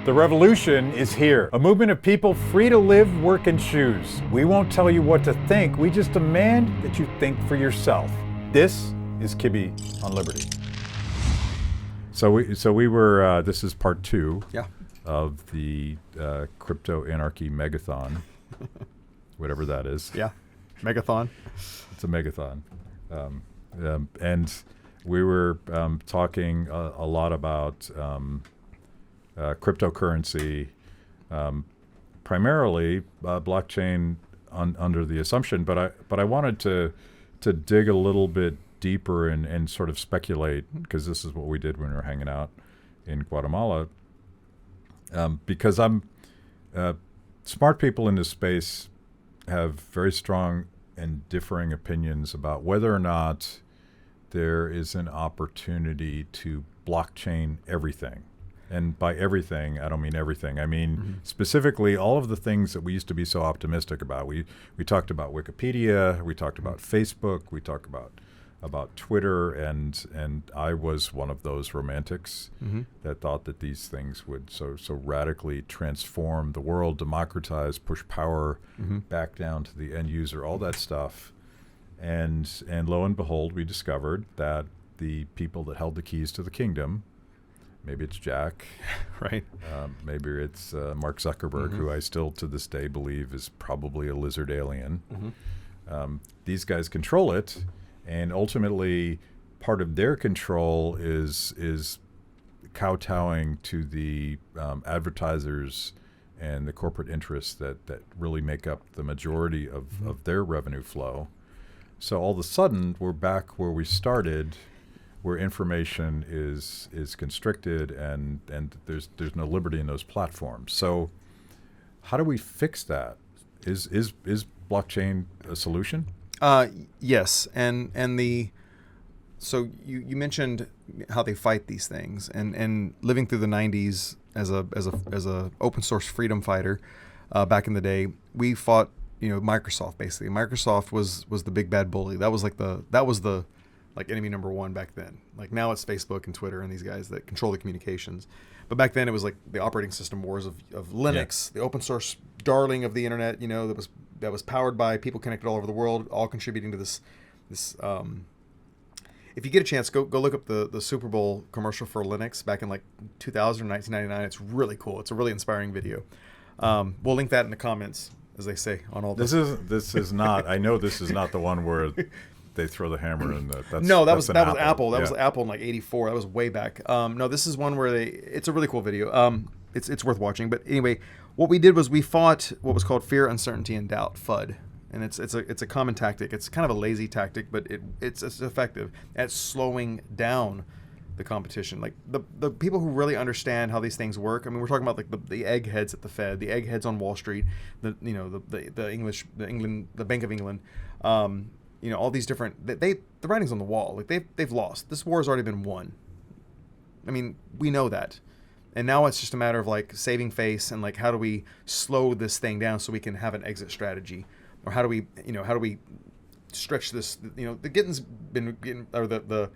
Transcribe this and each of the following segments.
The revolution is here. A movement of people free to live, work, and choose. We won't tell you what to think. We just demand that you think for yourself. This is Kibbe on Liberty. So we were. This is part 2 of the crypto anarchy megathon, whatever that is. Yeah, megathon. It's a megathon, and we were talking a lot about cryptocurrency, primarily blockchain under the assumption, but I wanted to dig a little bit deeper and sort of speculate, because this is what we did when we were hanging out in Guatemala. Because smart people in this space have very strong and differing opinions about whether or not there is an opportunity to blockchain everything. And by everything, I don't mean everything. I mean specifically all of the things that we used to be so optimistic about. We talked about Wikipedia, we talked about Facebook, we talked about Twitter, and I was one of those romantics that thought that these things would so radically transform the world, democratize, push power back down to the end user, all that stuff. And lo and behold, we discovered that the people that held the keys to the kingdom, maybe it's Jack, right? Maybe it's Mark Zuckerberg, who I still to this day believe is probably a lizard alien. These guys control it, and ultimately part of their control is kowtowing to the advertisers and the corporate interests that really make up the majority of their revenue flow. So all of a sudden, we're back where we started, where information is constricted and there's no liberty in those platforms. So how do we fix that? Is blockchain a solution? Yes, so you mentioned how they fight these things, and living through the 90s as a open source freedom fighter, back in the day, we fought Microsoft. Basically, Microsoft was the big bad bully. That was the enemy number one back then. Like now it's Facebook and Twitter and these guys that control the communications. But back then it was like the operating system wars of Linux, the open source darling of the internet, that was powered by people connected all over the world, all contributing to this. If you get a chance, go look up the Super Bowl commercial for Linux back in like 2000 or 1999. It's really cool. It's a really inspiring video. We'll link that in the comments, as they say on all this. This is not. I know this is not the one where they throw the hammer in the. That was Apple. That was Apple in like '84. That was way back. No, this is one where it's a really cool video. It's worth watching. But anyway, what we did was we fought what was called fear, uncertainty, and doubt (FUD), and it's a common tactic. It's kind of a lazy tactic, but it's effective at slowing down the competition. Like the people who really understand how these things work. I mean, we're talking about like the eggheads at the Fed, the eggheads on Wall Street, the Bank of England. All these different, the writing's on the wall. Like they've lost. This war has already been won. I mean, we know that. And now it's just a matter of like saving face and like how do we slow this thing down so we can have an exit strategy, or how do we stretch this? The Gittins been getting, or the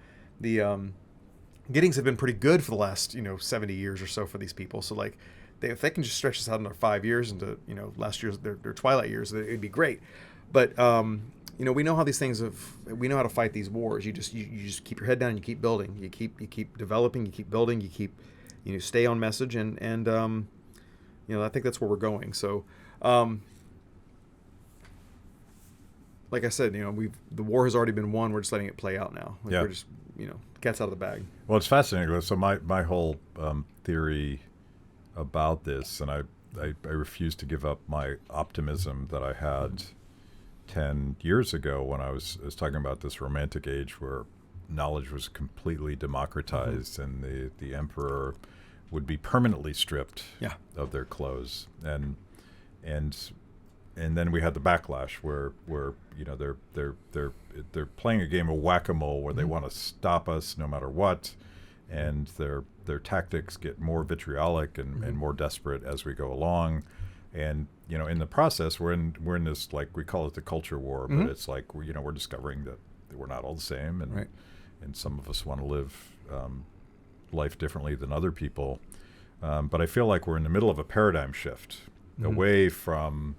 Gittings have been pretty good for the last 70 years or so for these people. So like if they can just stretch this out another 5 years into last year's their twilight years, it'd be great. But we know how these things we know how to fight these wars. You just keep your head down and you keep building. You keep developing, you keep building, you keep stay on message, and I think that's where we're going. So like I said, the war has already been won. We're just letting it play out now. We're just cat's out of the bag. Well, it's fascinating. So my whole theory about this, and I refuse to give up my optimism that I had 10 years ago when I was talking about this romantic age where knowledge was completely democratized and the emperor would be permanently stripped of their clothes, and then we had the backlash where they're playing a game of whack-a-mole where they want to stop us no matter what, and their tactics get more vitriolic and more desperate as we go along. And in the process, we're in this, like, we call it the culture war, but it's like we're discovering that we're not all the same, and some of us want to live life differently than other people. But I feel like we're in the middle of a paradigm shift away from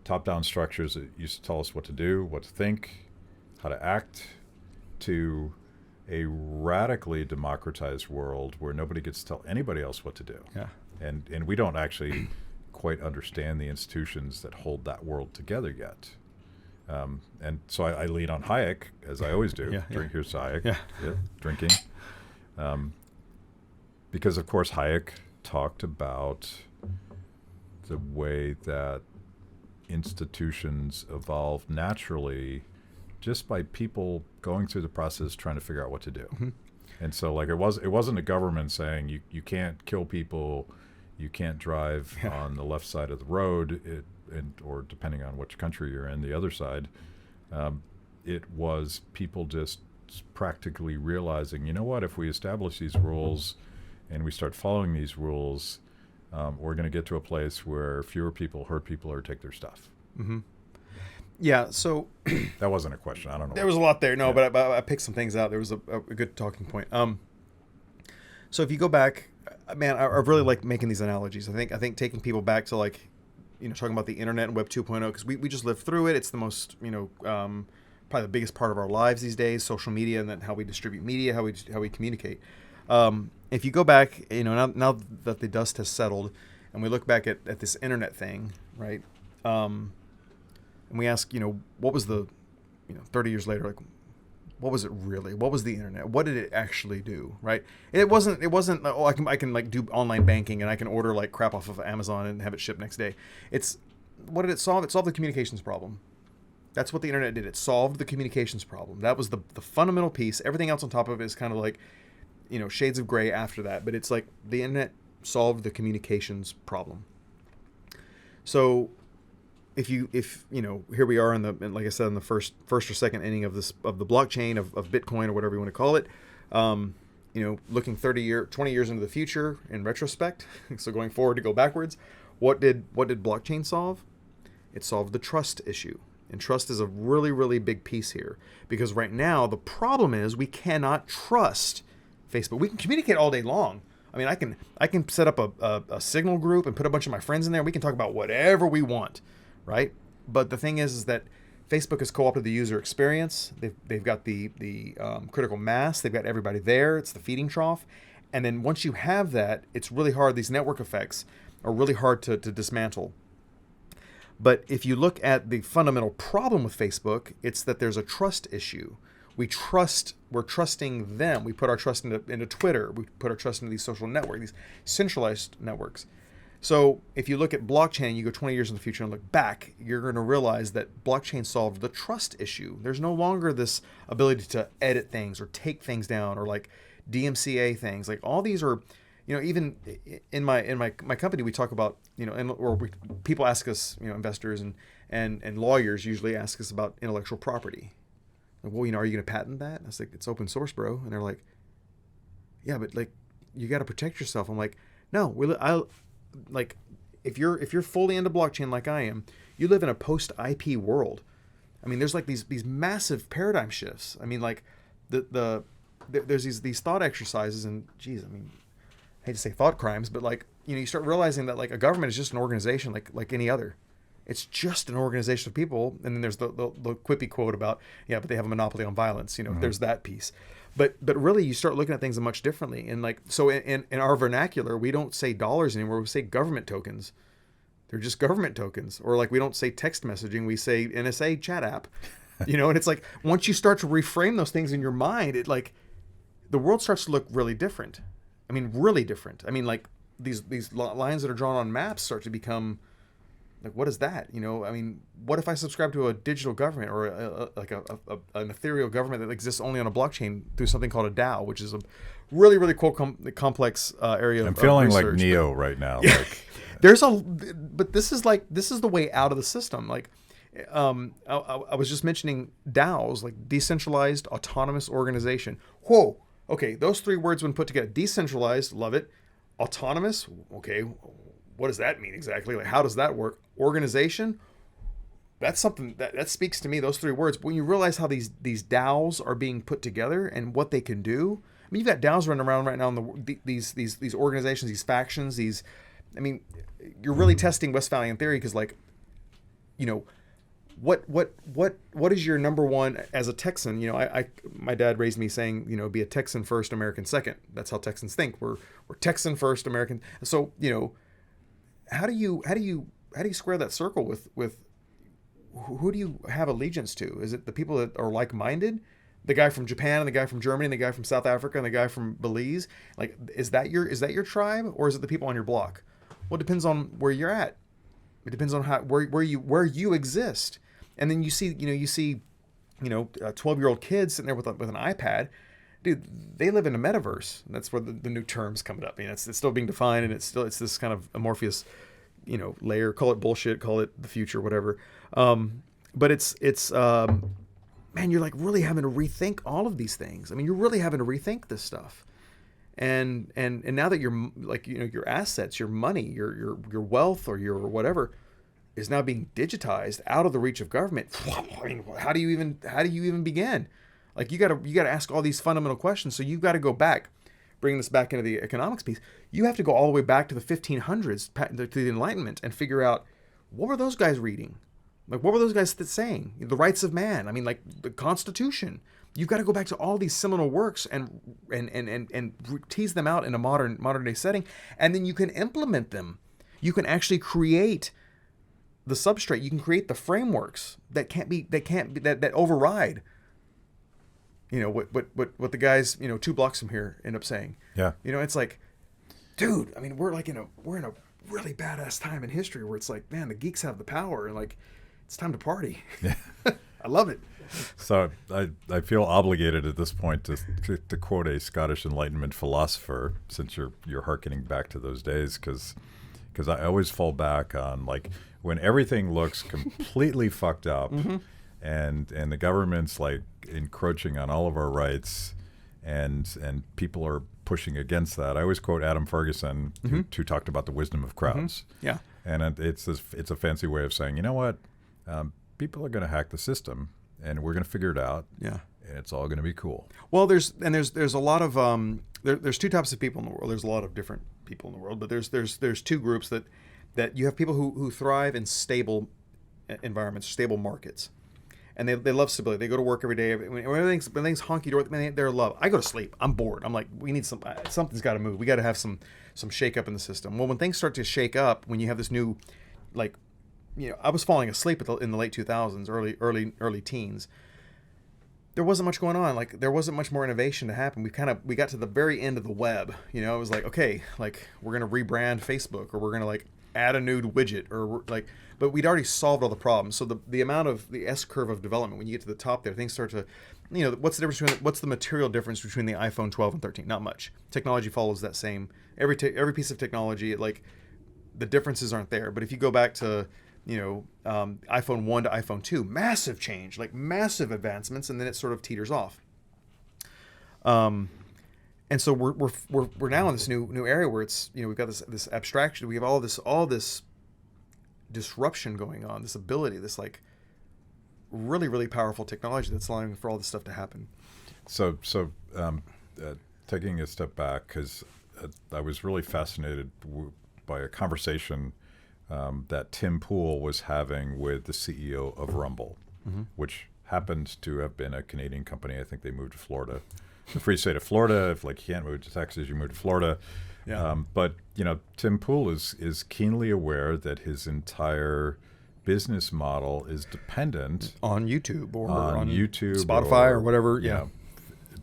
top-down structures that used to tell us what to do, what to think, how to act, to a radically democratized world where nobody gets to tell anybody else what to do. Yeah. And we don't actually quite understand the institutions that hold that world together yet. And so I lean on Hayek, as I always do. Here's Hayek, drinking. Because, of course, Hayek talked about the way that institutions evolve naturally just by people going through the process trying to figure out what to do. Mm-hmm. And so, like, it wasn't a government saying you can't kill people, you can't drive on the left side of the road, or depending on which country you're in, the other side. It was people just practically realizing, you know what, if we establish these rules and we start following these rules, we're going to get to a place where fewer people hurt people or take their stuff. Mm-hmm. Yeah, so... That wasn't a question. I don't know. There was a lot there. No, but I picked some things out. There was a good talking point. So if you go back, man, I really like making these analogies. I think taking people back to, like, talking about the internet and Web 2.0, because we just lived through it. It's the most, probably the biggest part of our lives these days, social media, and then how we distribute media, how we communicate. If you go back, now that the dust has settled, and we look back at this internet thing, right? And we ask, what was the, 30 years later, like, what was it really? What was the internet? What did it actually do, right? It wasn't, oh, I can like do online banking and I can order like crap off of Amazon and have it shipped next day. What did it solve? It solved the communications problem. That's what the internet did. It solved the communications problem. That was the fundamental piece. Everything else on top of it is kind of like, shades of gray after that. But it's like the internet solved the communications problem. So if here we are like I said, in the first or second inning of the blockchain of Bitcoin or whatever you want to call it, looking 20 years into the future in retrospect. So going forward to go backwards, what did blockchain solve? It solved the trust issue. And trust is a really, really big piece here, because right now the problem is we cannot trust Facebook. We can communicate all day long. I mean, I can set up a signal group and put a bunch of my friends in there. We can talk about whatever we want, right? But the thing is that Facebook has co-opted the user experience. They've got the critical mass. They've got everybody there. It's the feeding trough. And then once you have that, it's really hard. These network effects are really hard to dismantle. But if you look at the fundamental problem with Facebook, it's that there's a trust issue. We're trusting them. We put our trust into Twitter. We put our trust into these social networks, these centralized networks. So if you look at blockchain, you go 20 years in the future and look back, you're going to realize that blockchain solved the trust issue. There's no longer this ability to edit things or take things down or like DMCA things. Like all these are, even in my company, we talk about, people ask us, investors and lawyers usually ask us about intellectual property. Like, well, are you going to patent that? I was like, it's open source, bro. And they're like, yeah, but like, you got to protect yourself. I'm like, no, like, if you're fully into blockchain like I am, you live in a post-IP world. I mean, there's like these massive paradigm shifts. I mean, like there's these thought exercises, and geez, I mean, I hate to say thought crimes, but like, you start realizing that like a government is just an organization like any other. It's just an organization of people. And then there's the quippy quote about, but they have a monopoly on violence. Mm-hmm. There's that piece. But really, you start looking at things much differently. And like, so in our vernacular, we don't say dollars anymore. We say government tokens. They're just government tokens. Or like, we don't say text messaging. We say NSA chat app. And it's like, once you start to reframe those things in your mind, it like, the world starts to look really different. I mean, really different. I mean, like these lines that are drawn on maps start to become like, what is that? I mean, what if I subscribe to a digital government or an ethereal government that exists only on a blockchain through something called a DAO, which is a really, really cool, complex area I'm of feeling research. like Neo right now. Yeah. Like, but this is the way out of the system. Like, I was just mentioning DAOs, like decentralized autonomous organization. Whoa. Okay. Those three words when put together, decentralized, love it. Autonomous. Okay. What does that mean exactly? Like, how does that work? Organization, that's something that speaks to me, those three words. When you realize how these DAOs are being put together and what they can do, mean, you've got DAOs running around right now in these organizations, these factions, I mean, you're really testing Westphalian theory because, like, you know, what is your number one as a Texan? You know, my dad raised me saying, you know, be a Texan first, American second. That's how Texans think. We're Texan first, American. So, you know, how do you square that circle with who do you have allegiance to? Is it the people that are like-minded? The guy from Japan and the guy from Germany and the guy from South Africa and the guy from Belize? Like, is that your tribe, or is it the people on your block? Well, it depends on where you're at. It depends on where you exist. And then you see 12-year-old kids sitting there with an iPad. Dude, they live in a metaverse. That's where the new term's coming up. I mean, it's still being defined, and it's this kind of amorphous, you know, layer. Call it bullshit, call it the future, whatever. But it's man, you're like really having to rethink all of these things. I mean, you're really having to rethink this stuff. And now that you're like, you know, your assets, your money, your wealth, or your whatever is now being digitized out of the reach of government. I mean, how do you even begin? Like, you got to ask all these fundamental questions. So you've got to go back, bring this back into the economics piece. You have to go all the way back to the 1500s, to the Enlightenment, and figure out, what were those guys reading? Like, what were those guys saying? The rights of man. I mean, like the Constitution. You've got to go back to all these seminal works and tease them out in a modern day setting, and then you can implement them. You can actually create the substrate. You can create the frameworks that override, you know, what the guys, you know, 2 blocks from here end up saying. Yeah. You know, it's like, dude, I mean, we're in a really badass time in history where it's like, man, the geeks have the power, and like, it's time to party. Yeah. I love it. So I feel obligated at this point to quote a Scottish Enlightenment philosopher, since you're hearkening back to those days, because I always fall back on, like, when everything looks completely fucked up, mm-hmm. and the government's like encroaching on all of our rights, and people are pushing against that. I always quote Adam Ferguson, mm-hmm. who talked about the wisdom of crowds. Mm-hmm. Yeah, and it's a fancy way of saying, you know what, people are going to hack the system, and we're going to figure it out. Yeah, and it's all going to be cool. Well, there's a lot of there's 2 types of people in the world. There's a lot of different people in the world, but there's 2 groups that you have people who thrive in stable environments, stable markets, and they love stability. They go to work every day. When everything's honky dory, they're in love. I go to sleep. I'm bored. I'm like, we need something's got to move. We got to have some shake up in the system. Well, when things start to shake up, when you have this new, like, you know, I was falling asleep in the late 2000s, early teens. There wasn't much going on. Like, there wasn't much more innovation to happen. We got to the very end of the web. You know, it was like, okay, like, we're gonna rebrand Facebook, or we're gonna like add a new widget, or like, but we'd already solved all the problems. So the amount of the S curve of development, when you get to the top there, things start to, you know, what's the material difference between the iPhone 12 and 13? Not much. Technology follows that same. Every piece of technology, like, the differences aren't there. But if you go back to, you know, iPhone 1 to iPhone 2, massive change, like massive advancements, and then it sort of teeters off. And so we're now in this new area where it's, you know, we've got this abstraction, we have all this disruption going on, this ability, this like really, really powerful technology that's allowing for all this stuff to happen. So taking a step back, because I was really fascinated by a conversation that Tim Pool was having with the CEO of Rumble, mm-hmm. which happens to have been a Canadian company. I think they moved to Florida, the free state of Florida. If, like, you can't move to Texas, you move to Florida. Yeah. But, you know, Tim Pool is keenly aware that his entire business model is dependent on YouTube or on YouTube, Spotify, or whatever. Yeah.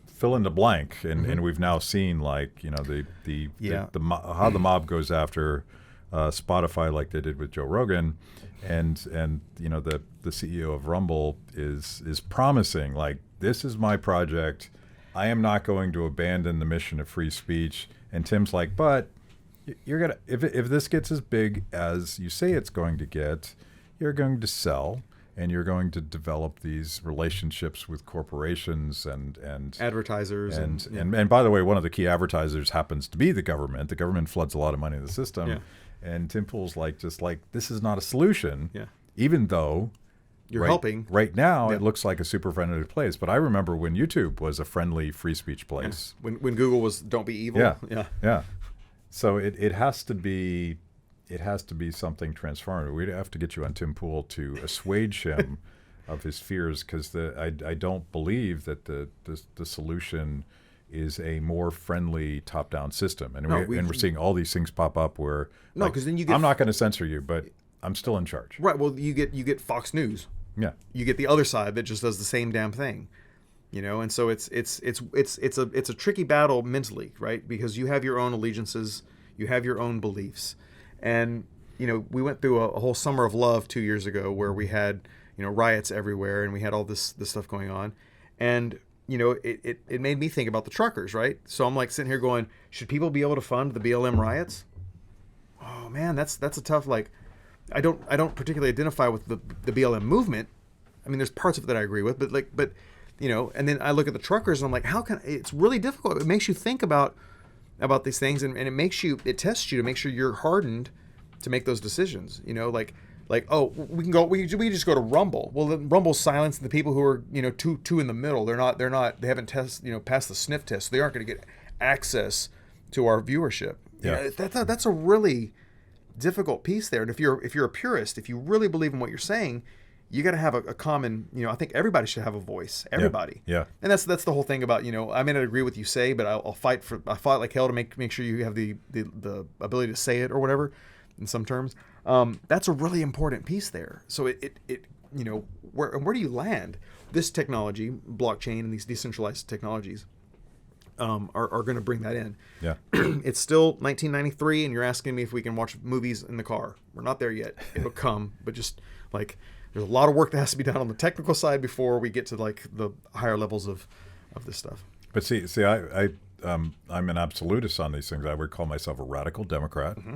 Fill in the blank, and, mm-hmm. and we've now seen, like, you know, how the mob goes after Spotify, like they did with Joe Rogan, and you know, the CEO of Rumble is promising, like, this is my project. I am not going to abandon the mission of free speech. And Tim's like, but you're gonna, if this gets as big as you say it's going to get, you're going to sell, and you're going to develop these relationships with corporations and advertisers. And by the way, one of the key advertisers happens to be the government. The government floods a lot of money in the system. Yeah. And Tim Pool's like, this is not a solution, yeah. even though You're helping. Right now, it looks like a super friendly place, but I remember when YouTube was a friendly free speech place. Yeah. When Google was "Don't be evil." Yeah. So it has to be something transformative. We'd have to get you on Tim Pool to assuage him of his fears, because I don't believe that the solution is a more friendly top-down system, and we're seeing all these things pop up where because then you get, I'm not going to censor you, but I'm still in charge. Right. Well, you get Fox News. Yeah. You get the other side that just does the same damn thing, and so it's a tricky battle mentally, right? Because you have your own allegiances, you have your own beliefs, and we went through a whole summer of love 2 years ago where we had riots everywhere, and we had all this stuff going on, and it made me think about the truckers, right? So I'm like sitting here going, should people be able to fund the BLM riots? Oh man, that's a tough, like, I don't particularly identify with the BLM movement. I mean, there's parts of it that I agree with, but and then I look at the truckers and I'm like, it's really difficult. It makes you think about these things, and it tests you to make sure you're hardened to make those decisions. Like, we just go to Rumble. Well, then Rumble's silencing the people who are two in the middle. They haven't passed the sniff test, so they aren't going to get access to our viewership. Yeah, that's a really difficult piece there. And if you're a purist, if you really believe in what you're saying, you got to have a common. I think everybody should have a voice. Everybody. Yeah. And that's the whole thing about I may not agree with what you say, but I fight like hell to make sure you have the ability to say it or whatever, in some terms. That's a really important piece there. So where do you land? This technology, blockchain, and these decentralized technologies are going to bring that in. Yeah. It's still 1993, and you're asking me if we can watch movies in the car. We're not there yet. It'll come, but just like there's a lot of work that has to be done on the technical side before we get to like the higher levels of this stuff. But see, I'm an absolutist on these things. I would call myself a radical Democrat. Mm-hmm.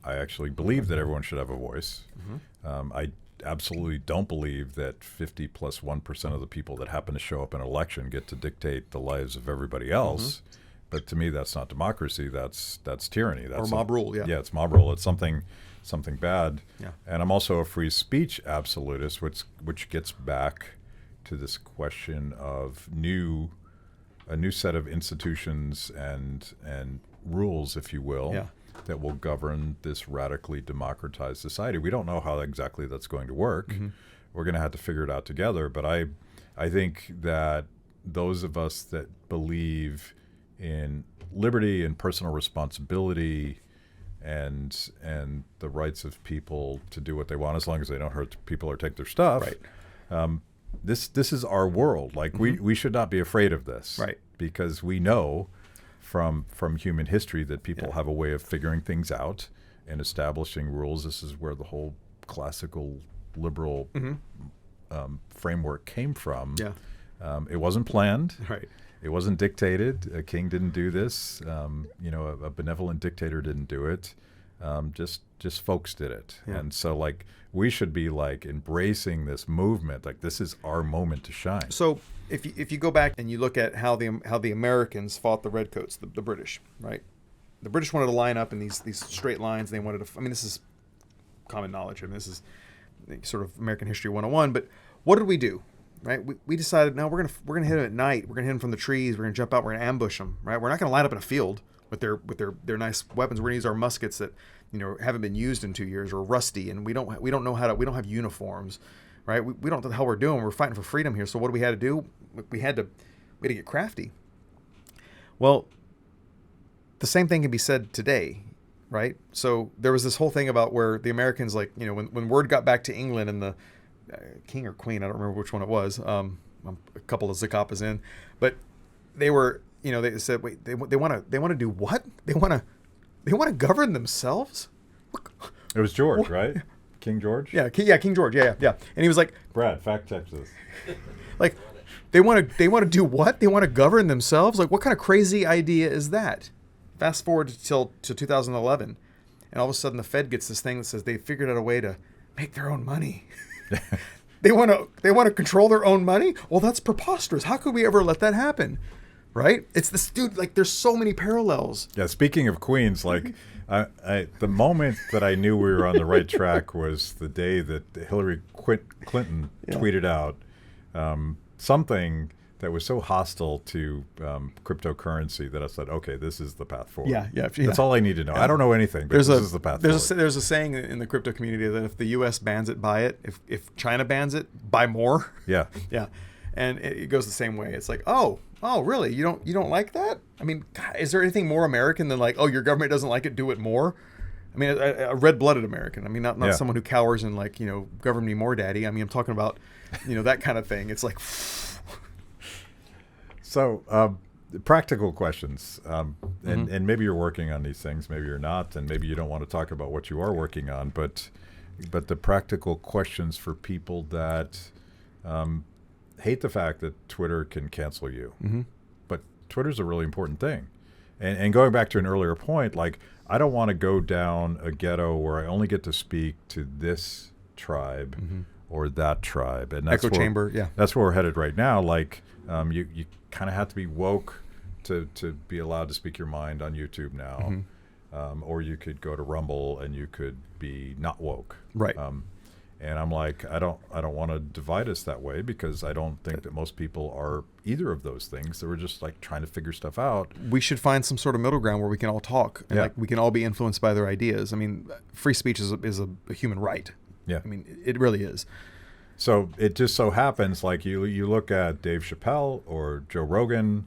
I actually believe that everyone should have a voice. Mm-hmm. I absolutely don't believe that 50+1% of the people that happen to show up in an election get to dictate the lives of everybody else. Mm-hmm. But to me, that's not democracy. That's tyranny. That's mob rule. Yeah. Yeah, it's mob rule. It's something bad. Yeah. And I'm also a free speech absolutist, which gets back to this question of a new set of institutions and rules, if you will. Yeah. That will govern this radically democratized society. We don't know how exactly that's going to work. Mm-hmm. We're going to have to figure it out together. But I think that those of us that believe in liberty and personal responsibility and the rights of people to do what they want as long as they don't hurt people or take their stuff. Right. This is our world. Like mm-hmm. we should not be afraid of this. Right. Because we know from human history that people have a way of figuring things out and establishing rules. This is where the whole classical liberal mm-hmm. Framework came from. Yeah. It wasn't planned. Right. It wasn't dictated. A king didn't do this. A benevolent dictator didn't do it. Just folks did it. Yeah. And so like we should be like embracing this movement. Like this is our moment to shine. So if you go back and you look at how the Americans fought the redcoats, the British, right? The British wanted to line up in these straight lines. They wanted to. I mean, this is common knowledge. I mean, this is sort of American history 101. But what did we do? Right? We decided, no, we're gonna hit them at night. We're gonna hit them from the trees. We're gonna jump out. We're gonna ambush them. Right? We're not gonna line up in a field with their nice weapons. We're gonna use our muskets that haven't been used in 2 years or rusty, and we don't know how to. We don't have uniforms. Right? We don't know what the hell we're doing. We're fighting for freedom here. So what do we had to do? We had to get crafty. Well, the same thing can be said today, right? So there was this whole thing about where the Americans, like, when word got back to England and the king or queen, I don't remember which one it was. I'm a couple of Zaccapas in, but they were, they said, wait, they want to do what? They want to govern themselves? It was George, what? Right? King George? Yeah, King George. Yeah. And he was like, Brad, fact check this. Like, they want to do what? They want to govern themselves? Like, what kind of crazy idea is that? Fast forward to 2011, and all of a sudden the Fed gets this thing that says they figured out a way to make their own money. They want to control their own money? Well, that's preposterous. How could we ever let that happen? right? It's this dude. Like, there's so many parallels. Yeah. Speaking of Queens, like, the moment that I knew we were on the right track was the day that Hillary Clinton tweeted out something that was so hostile to cryptocurrency that I said, okay, this is the path forward. Yeah. That's all I need to know. I don't know anything, but this is the path forward. There's a saying in the crypto community that if the U.S. bans it, buy it. If China bans it, buy more. Yeah. Yeah. And it goes the same way. It's like, oh, really? You don't like that? I mean, God, is there anything more American than like, oh, your government doesn't like it, do it more? I mean, a red-blooded American. I mean, not someone who cowers and like, govern me more, daddy. I mean, I'm talking about, that kind of thing. It's like... So, practical questions, and maybe you're working on these things, maybe you're not, and maybe you don't want to talk about what you are working on, but the practical questions for people that hate the fact that Twitter can cancel you. But Twitter's a really important thing. And going back to an earlier point, like, I don't want to go down a ghetto where I only get to speak to this tribe or that tribe. And that's echo chamber, yeah. That's where we're headed right now. Like, you kind of have to be woke to be allowed to speak your mind on YouTube now. Or you could go to Rumble and you could be not woke. Right. And I'm like, I don't want to divide us that way, because I don't think that most people are either of those things. They were just like trying to figure stuff out. We should find some sort of middle ground where we can all talk and like we can all be influenced by their ideas. I mean, free speech is a human right. Yeah. I mean, it really is. So it just so happens, like, you look at Dave Chappelle or Joe Rogan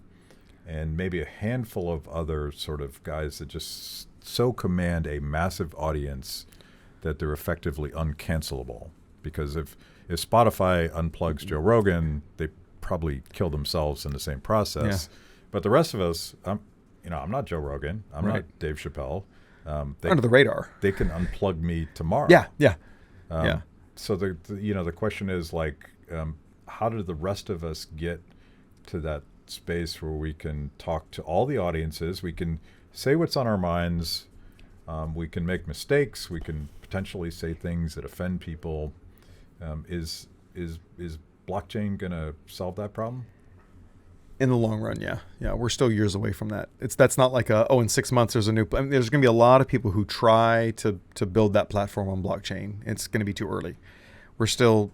and maybe a handful of other sort of guys that just so command a massive audience that they're effectively uncancelable. Because if Spotify unplugs Joe Rogan, they probably kill themselves in the same process. Yeah. But the rest of us, I'm not Joe Rogan. I'm not Dave Chappelle. Under the radar. They can unplug me tomorrow. Yeah. So the question is, like, how do the rest of us get to that space where we can talk to all the audiences, we can say what's on our minds, we can make mistakes, we can potentially say things that offend people. Is blockchain going to solve that problem? In the long run, yeah, we're still years away from that. That's not like in 6 months there's a new. I mean, there's going to be a lot of people who try to build that platform on blockchain. It's going to be too early. We're still,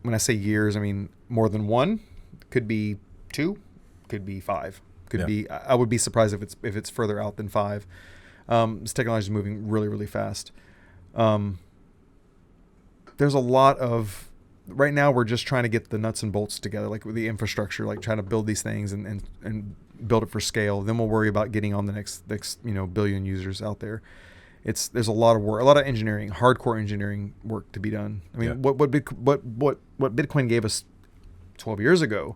when I say years, I mean more than one. Could be 2, could be 5, could be. I would be surprised if it's further out than 5. This technology is moving really, really fast. There's a lot of. Right now, we're just trying to get the nuts and bolts together, like with the infrastructure, like trying to build these things and build it for scale. Then we'll worry about getting on the next billion users out there. There's a lot of work, a lot of engineering, hardcore engineering work to be done. I mean, what Bitcoin gave us 12 years ago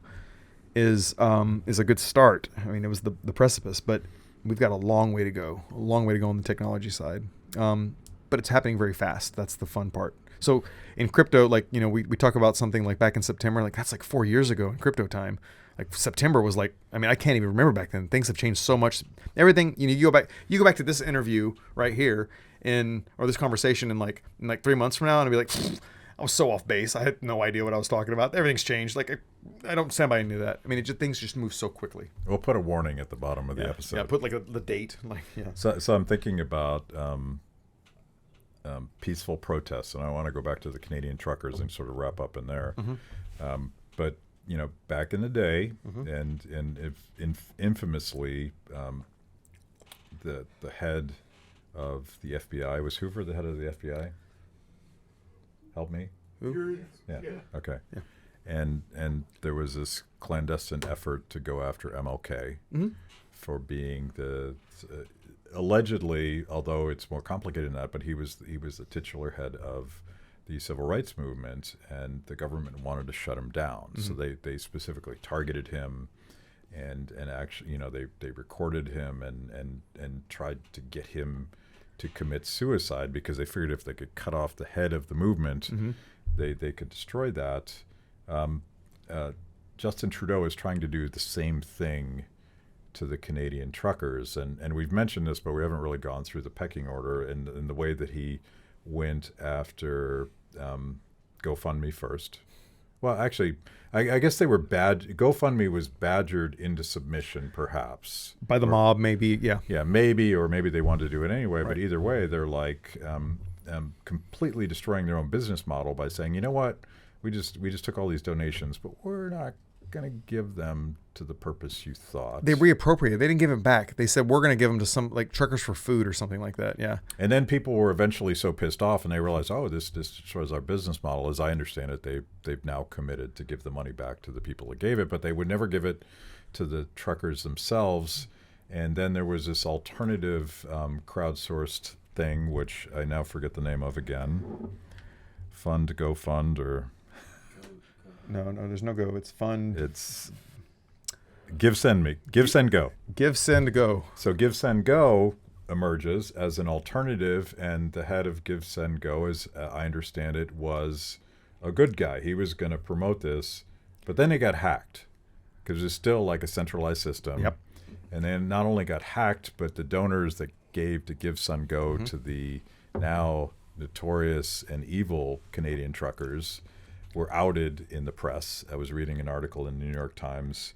is a good start. I mean, it was the precipice, but we've got a long way to go on the technology side. But it's happening very fast. That's the fun part. So in crypto, like, we talk about something like back in September, like that's like 4 years ago in crypto time. Like September was like, I mean, I can't even remember back then. Things have changed so much. Everything, you go back to this interview right here or this conversation in like 3 months from now, and I'll be like, I was so off base. I had no idea what I was talking about. Everything's changed. Like I don't stand by any of that. I mean, things just move so quickly. We'll put a warning at the bottom of the episode. Yeah, put like the date. Like, yeah. So I'm thinking about peaceful protests, and I want to go back to the Canadian truckers and sort of wrap up in there. But back in the day, and infamously, the head of the FBI was Hoover, the head of the FBI. Help me. Who? Yeah. Okay. Yeah. And there was this clandestine effort to go after MLK for being the. Allegedly, although it's more complicated than that, but he was the titular head of the civil rights movement, and the government wanted to shut him down. So they specifically targeted him, and actually, they recorded him and tried to get him to commit suicide, because they figured if they could cut off the head of the movement, they could destroy that. Justin Trudeau is trying to do the same thing to the Canadian truckers, and we've mentioned this, but we haven't really gone through the pecking order and the way that he went after GoFundMe first, Well, actually, I guess they were GoFundMe was badgered into submission, perhaps. By the mob, maybe, yeah. Yeah, maybe, or maybe they wanted to do it anyway. Right. But either way, they're like completely destroying their own business model by saying, you know what, we just took all these donations, but we're not going to give them to the purpose you thought. They reappropriated. They didn't give it back. They said, we're going to give them to some, like, Truckers for Food or something like that. Yeah. And then people were eventually so pissed off, and they realized, oh, this destroys our business model. As I understand it, they've now committed to give the money back to the people that gave it, but they would never give it to the truckers themselves. And then there was this alternative crowdsourced thing, which I now forget the name of again. GoFund or... No, there's no go. It's fund. It's Give, Send Go. Give, Send, Go. So Give, Send, Go emerges as an alternative, and the head of Give, Send, Go, as I understand it, was a good guy. He was going to promote this, but then it got hacked because it's still like a centralized system. Yep. And then not only got hacked, but the donors that gave to Give, Send, Go to the now notorious and evil Canadian truckers were outed in the press. I was reading an article in the New York Times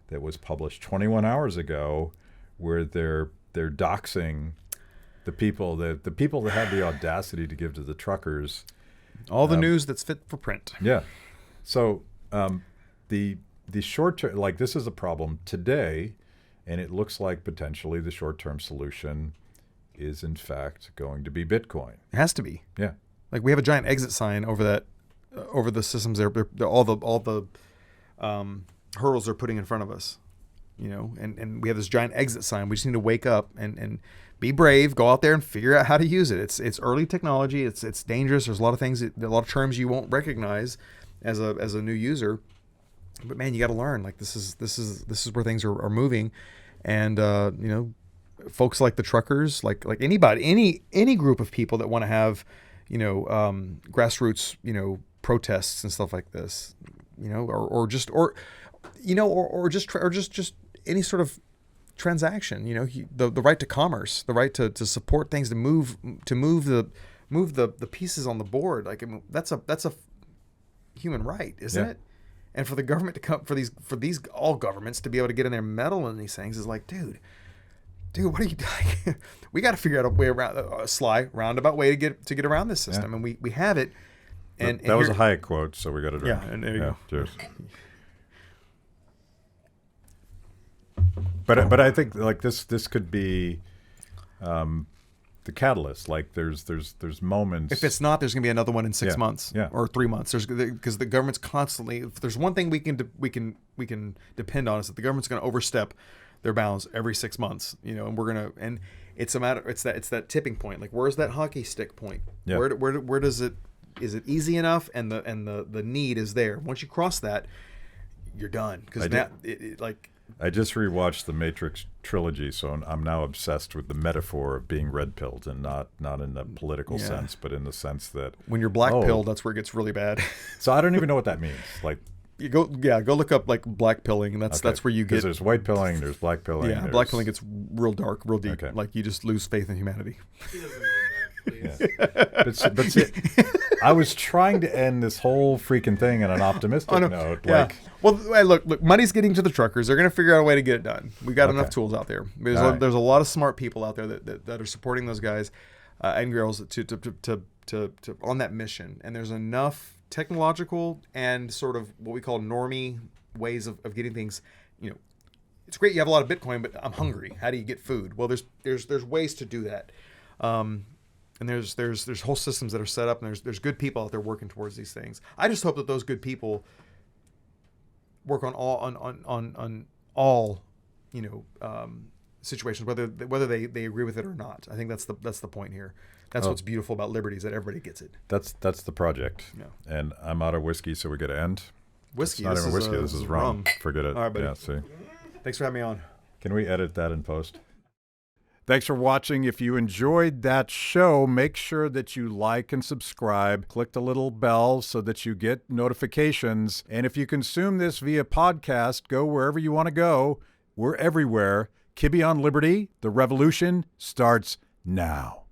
that was published 21 hours ago where they're doxing the people that had the audacity to give to the truckers. All the news that's fit for print. Yeah. So the short term, like, this is a problem today, and it looks like potentially the short-term solution is in fact going to be Bitcoin. It has to be. Yeah. Like, we have a giant exit sign over that, over the systems they're all the hurdles they're putting in front of us, you know, and we have this giant exit sign. We just need to wake up and be brave, go out there and figure out how to use it. It's early technology. It's dangerous. There's a lot of things, a lot of terms you won't recognize as a new user, but man, you got to learn. Like, this is where things are moving, and you know, folks like the truckers, like anybody, any group of people that want to have, you know, grassroots, you know, protests and stuff like this, you know, or just any sort of transaction, you know, the right to commerce, the right to support things, to move the pieces on the board. Like, I mean, that's a human right, isn't it? And for the government to come, for these all governments to be able to get in there and meddle in these things is like, dude, what are you doing? We got to figure out a way around, a sly roundabout way to get around this system, and we have it. And that was a Hayek quote, so we got to drink. Yeah, and there you go. Cheers. But I think, like, this could be the catalyst. Like, there's moments. If it's not, there's going to be another one in 6 months, or 3 months. Because the government's constantly. If there's one thing we can depend on, is that the government's going to overstep their bounds every 6 months. You know, and we're gonna. And it's a matter. It's that tipping point. Like, where's that hockey stick point? Yeah. Where does it? Is it easy enough? And the need is there. Once you cross that, you're done. Because now I just rewatched the Matrix trilogy, so I'm now obsessed with the metaphor of being red-pilled, and not in the political sense, but in the sense that when you're black-pilled, that's where it gets really bad. So I don't even know what that means. Like, you go look up, like, black pilling, and that's where you get. Because there's white pilling, there's black pilling. Yeah, black pilling gets real dark, real deep. Okay. Like, you just lose faith in humanity. He doesn't mean that, please. Yeah. But see, I was trying to end this whole freaking thing on an optimistic note. Yeah. Like, well, hey, look, money's getting to the truckers. They're going to figure out a way to get it done. We got enough tools out there. There's a lot of smart people out there that are supporting those guys and girls to on that mission. And there's enough technological and sort of what we call normie ways of getting things. You know, it's great you have a lot of Bitcoin, but I'm hungry. How do you get food? Well, there's ways to do that. And there's whole systems that are set up, and there's good people out there working towards these things. I just hope that those good people work on all you know, situations, whether they agree with it or not. I think that's the point here. That's what's beautiful about liberty, is that everybody gets it. That's the project. Yeah. And I'm out of whiskey, so we got to end. Whiskey. It's not even whiskey. This is rum. Forget it. All right, buddy. Yeah. See. Thanks for having me on. Can we edit that in post? Thanks for watching. If you enjoyed that show, make sure that you like and subscribe. Click the little bell so that you get notifications. And if you consume this via podcast, go wherever you want to go. We're everywhere. Kibbe on Liberty. The revolution starts now.